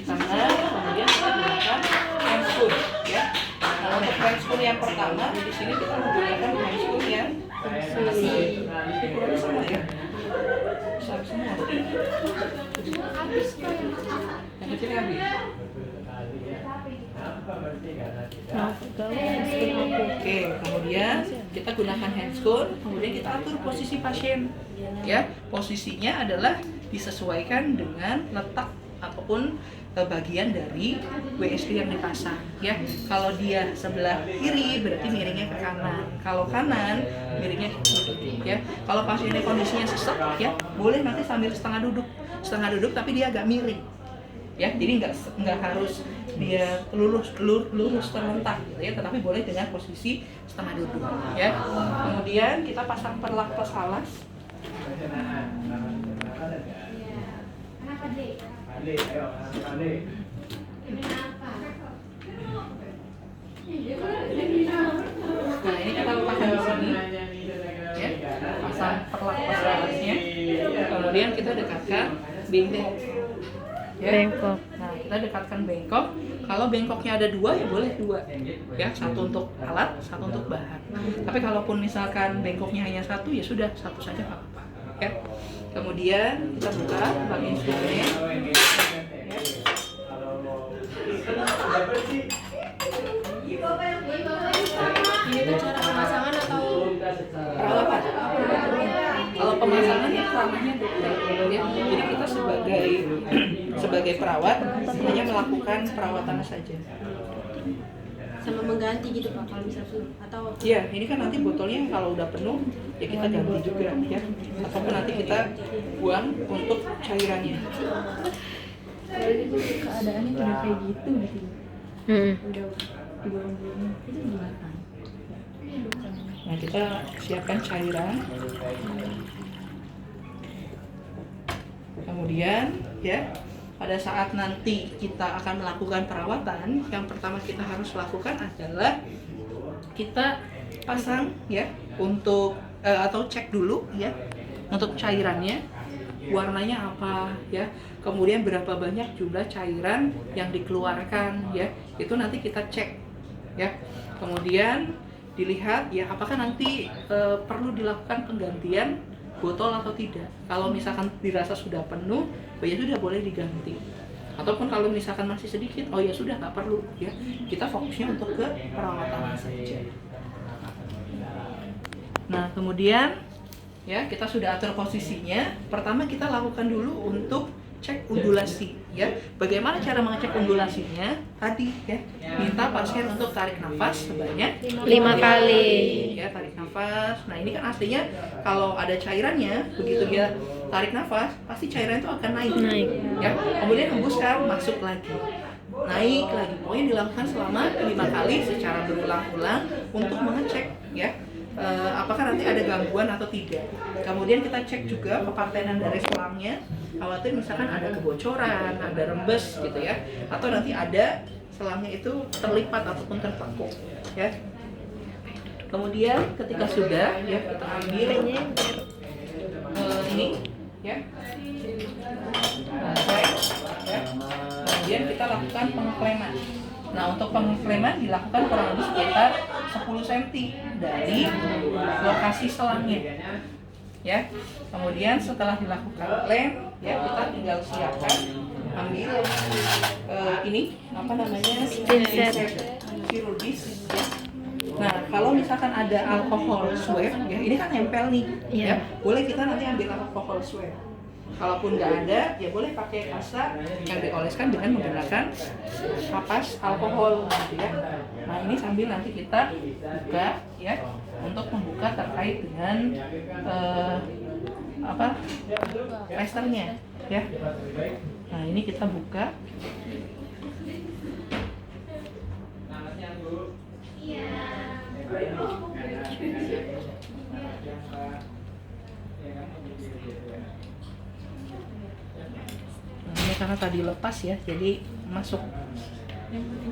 tangan, kemudian kita gunakan handscoon ya. Nah, untuk handscoon yang pertama di sini kita menggunakan handscoon yang ukurannya sama ya, besar semua. Yang kecil habis. Oke, kemudian kita gunakan handscoon, kemudian kita atur posisi pasien. Ya, posisinya adalah disesuaikan dengan letak ataupun bagian dari WSD yang dipasang ya. Kalau dia sebelah kiri berarti miringnya ke kanan, kalau kanan miringnya ke kiri ya. Kalau pasiennya kondisinya sesek ya, boleh nanti sambil setengah duduk tapi dia agak miring ya. Jadi nggak harus dia lurus terlentang gitu ya, tetapi boleh dengan posisi setengah duduk ya. Kemudian kita pasang perlak plus alas. Nah, ini kita letakkan di sini ya, pasang perlak plus alasnya. Kemudian kita dekatkan bengkok ya. Nah, kita dekatkan bengkok. Kalau bengkoknya ada dua ya boleh dua ya, satu untuk alat, satu untuk bahan. Tapi kalaupun misalkan bengkoknya hanya satu ya sudah, satu saja nggak apa-apa ya. Kemudian kita buka bagian instrumennya ya. Ini tuh cara pemasangan atau Perawatan? Kalau pemasangan ya ranahnya dokter ya. Jadi kita sebagai perawat hanya melakukan perawatan saja. sama mengganti gitu Pak kalau misalnya atau Iya, ini kan nanti botolnya kalau udah penuh ya kita ganti juga ya. Ataupun nanti kita buang untuk cairannya. Keadaannya udah kayak gitu gitu. Udah 3 bulan itu gimana? Nah, kita siapkan cairan. Kemudian ya, pada saat nanti kita akan melakukan perawatan, yang pertama kita harus lakukan adalah kita pasang ya untuk atau cek dulu ya untuk cairannya warnanya apa ya, kemudian berapa banyak jumlah cairan yang dikeluarkan ya, itu nanti kita cek ya. Kemudian dilihat ya apakah nanti perlu dilakukan penggantian botol atau tidak. Kalau misalkan dirasa sudah penuh, oh ya sudah boleh diganti. Ataupun kalau misalkan masih sedikit, oh ya sudah nggak perlu ya. Kita fokusnya untuk ke perawatan saja. Nah, kemudian ya kita sudah atur posisinya. Pertama kita lakukan dulu untuk cek undulasi ya. Bagaimana cara mengecek undulasinya? Tadi ya, minta pasien untuk tarik nafas sebanyak 5 kali. ya, tarik nafas. Nah, ini kan aslinya kalau ada cairannya, begitu dia tarik nafas, pasti cairan itu akan naik. Ya. Kemudian hembuskan, masuk lagi. Naik lagi. Pokoknya dilakukan selama 5 kali secara berulang-ulang untuk mengecek ya. Apakah nanti ada gangguan atau tidak. Kemudian kita cek juga kepatenan dari selangnya. Khawatir misalkan ada kebocoran, ada rembes gitu ya, atau nanti ada selangnya itu terlipat ataupun tertekuk ya. Kemudian ketika sudah ya kita ambil ini ya, ya. Kemudian kita lakukan pengekleman. Nah, untuk pengekleman dilakukan kurang lebih sekitar 10 cm dari lokasi selangnya ya. Kemudian setelah dilakukan klem ya, kita tinggal siapkan ambil ini apa namanya, Pinset chirurgis ya. Nah, kalau misalkan ada alkohol swab ya, ini kan nempel nih ya, boleh kita nanti ambil alkohol swab. Kalaupun nggak ada, ya boleh pakai kasa yang dioleskan dengan menggunakan kapas alkohol gitu ya. Nah, ini sambil nanti kita buka ya, untuk membuka terkait dengan plasternya ya. Nah, ini kita buka. Nah, ini karena tadi lepas ya, jadi masuk.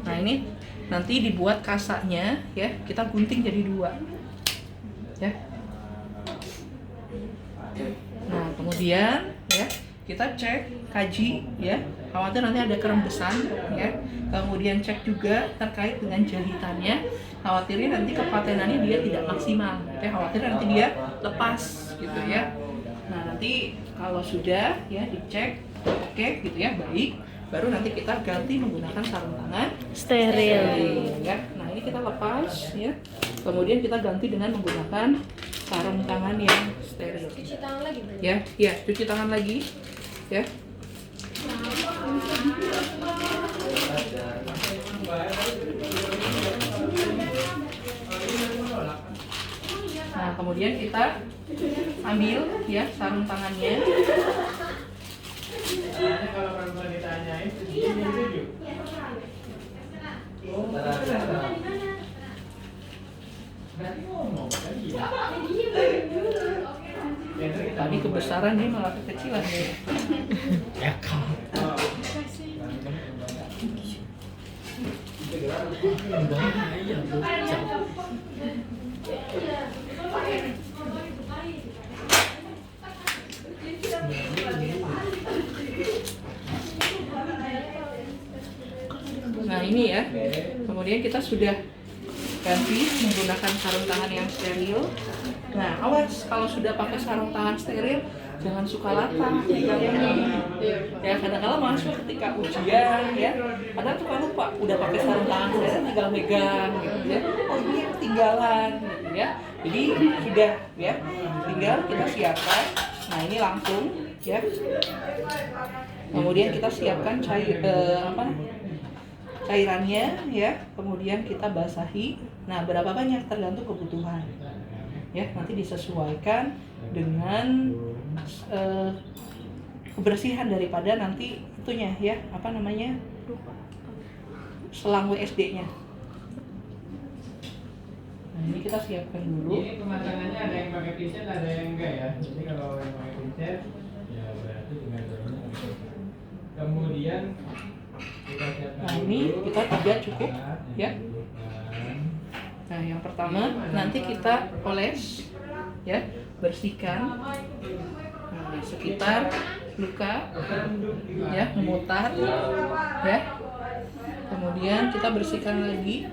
Nah, ini nanti dibuat kasanya ya, kita gunting jadi 2 ya. Nah, kemudian ya kita cek kaji ya, khawatir nanti ada kerembesan ya. Kemudian cek juga terkait dengan jahitannya, khawatirnya nanti kepatenannya dia tidak maksimal, ya khawatir nanti dia lepas gitu ya. Nah nanti kalau sudah ya dicek oke gitu ya, baik, baru nanti kita ganti menggunakan sarung tangan Steril. ya. Nah ini kita lepas ya, kemudian kita ganti dengan menggunakan sarung tangan yang steril Cuci tangan lagi berarti? ya. Ya cuci tangan lagi ya. Nah kemudian kita ambil ya sarung tangannya. Kalau perempuan ditanyain, setuju. Berarti ngomong kan iya. Tadi kebesaran nih malah kekecilan nih. Ya kan. Nah ini ya, kemudian kita sudah ganti menggunakan sarung tangan yang steril. Nah awas kalau sudah pakai sarung tangan steril jangan suka latah ya. Kadang-kadang mahasiswa ketika ujian ya, kadang suka lupa udah pakai sarung tangan steril tinggal megang gitu ya, oh ini ketinggalan gitu ya. Jadi sudah ya, tinggal kita siapkan. Nah ini langsung ya, kemudian kita siapkan cairannya ya, kemudian kita basahi. Nah berapa banyak tergantung kebutuhan ya, nanti disesuaikan dengan kebersihan daripada nanti itunya ya, apa namanya, selang WSD-nya. Nah ini kita siapkan dulu. Ini kemasangannya ada yang pakai pincet, ada yang enggak ya. Jadi kalau yang pakai pincet, ya berarti dengan daunnya. Kemudian kita siapkan. Nah ini kita 3 cukup ya. Bukan. Nah yang pertama nanti kita oles ya, bersihkan di sekitar luka ya, memutar ya. Kemudian kita bersihkan lagi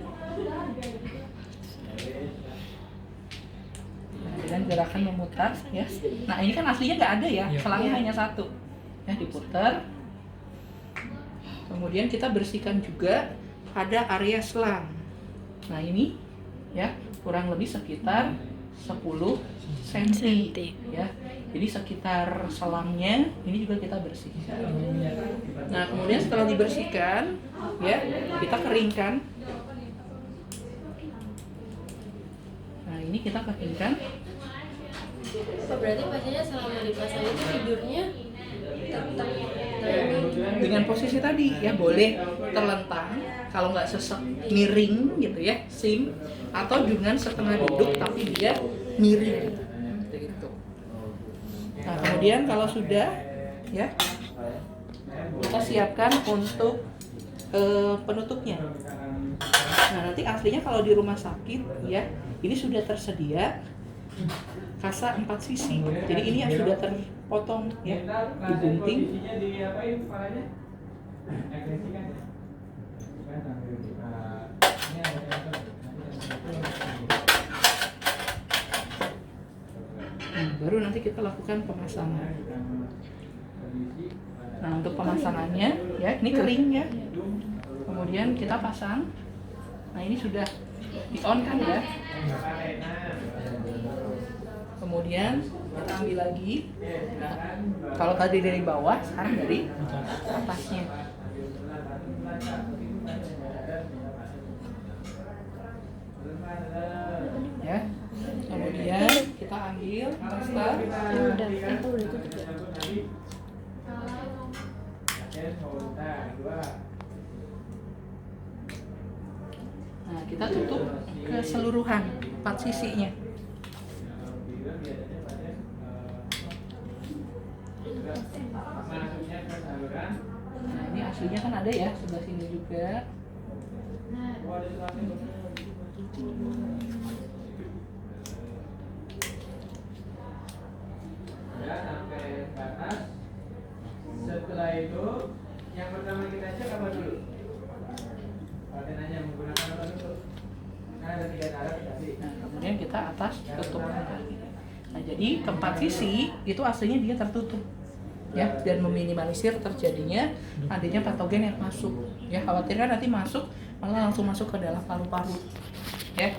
dengan gerakan memutar ya. Nah ini kan aslinya nggak ada ya, selangnya hanya satu ya, diputar. Kemudian kita bersihkan juga pada area selang. Nah ini ya, kurang lebih sekitar 10 cm ya. Jadi sekitar selangnya ini juga kita bersihkan. Nah kemudian setelah dibersihkan ya, kita keringkan. Nah ini kita keringkan. Oh, berarti pasiennya selama di pasang itu tidurnya tetap Dengan posisi tadi ya, boleh terlentang, kalau nggak sesek miring gitu ya, sim, atau dengan setengah duduk tapi dia miring gitu. Nah kemudian kalau sudah ya, kita siapkan untuk penutupnya. Nah nanti aslinya kalau di rumah sakit ya, ini sudah tersedia kasa 4 sisi. Jadi ini yang sudah terpotong ya, digunting. Posisinya di apain kepalanya? Ekspresikan. Kan sambil kita ini ada sensor. Nah, baru nanti kita lakukan pemasangan. Nah untuk pemasangannya ya, ini kering ya. Kemudian kita pasang. Nah ini sudah di on kan ya. Kemudian kita ambil lagi. Nah, kalau tadi dari bawah, sekarang dari atasnya. Ya. Kemudian kita ambil plaster. udah itu udah tutup ya. Nah, kita tutup keseluruhan 4 sisinya. Nah, ini aslinya kan ada ya, sebelah sini juga. Ya, sampai ke atas. setelah itu yang pertama kita cek apa dulu? Patenannya menggunakan apa dulu? Nah, ada 3 cara dikasih. Nah, kemudian kita atas tutup kembali. Nah, jadi tempat sisi itu aslinya dia tertutup, ya, dan meminimalisir terjadinya adanya patogen yang masuk. Ya, khawatirkan nanti masuk malah langsung masuk ke dalam paru-paru. Ya.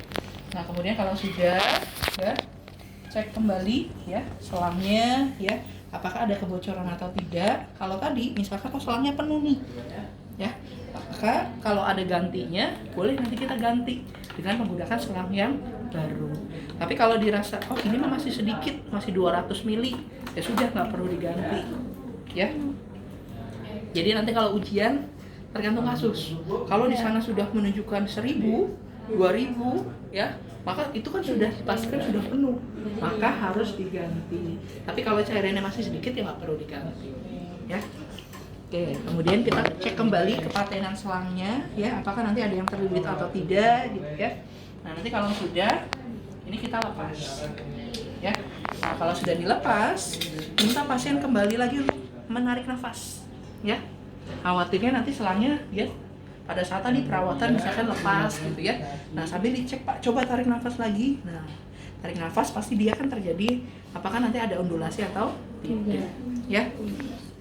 Nah, kemudian kalau sudah, ya, cek kembali, ya, selangnya, ya, apakah ada kebocoran atau tidak. Kalau tadi, misalkan kok selangnya penuh nih, ya, maka kalau ada gantinya, boleh nanti kita ganti dengan menggunakan selang yang baru. Tapi kalau dirasa, oh ini mah masih sedikit, masih 200 mili, ya sudah nggak perlu diganti, ya. Jadi nanti kalau ujian tergantung kasus. Kalau di sana sudah menunjukkan 1000, 2000, ya, maka itu kan sudah dipastikan sudah penuh, maka harus diganti. Tapi kalau cairannya masih sedikit ya nggak perlu diganti, ya. Oke, kemudian kita cek kembali kepatenan selangnya, ya, apakah nanti ada yang terlilit atau tidak, gitu ya. Nah, nanti kalau sudah, ini kita lepas, ya. Nah, kalau sudah dilepas, minta pasien kembali lagi untuk menarik nafas, ya. Khawatirnya nanti selangnya, ya, pada saat tadi perawatan misalkan lepas, gitu ya. Nah, sambil dicek, Pak, coba tarik nafas lagi. Nah, tarik nafas pasti dia kan terjadi, apakah nanti ada ondulasi atau tidak, ya.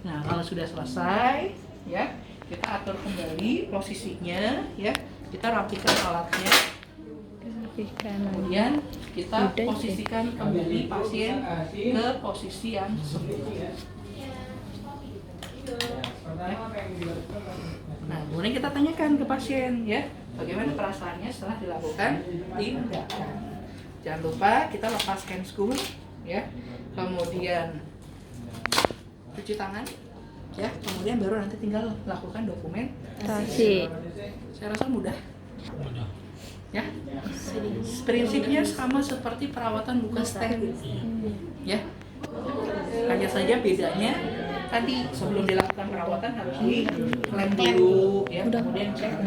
Nah, kalau sudah selesai, ya, kita atur kembali posisinya, ya, kita rapikan alatnya, kemudian kita posisikan kembali pasien ke posisi yang semula. Nah, kemudian kita tanyakan ke pasien, ya, bagaimana perasaannya setelah dilakukan tindakan. Jangan lupa kita lepaskan scoop, ya, kemudian cuci tangan, ya, kemudian baru nanti tinggal lakukan dokumentasi. Saya rasa mudah, ya. Prinsipnya sama seperti perawatan luka steril, ya. Hanya saja bedanya tadi sebelum dilakukan perawatan harus dilem dulu, ya, kemudian cek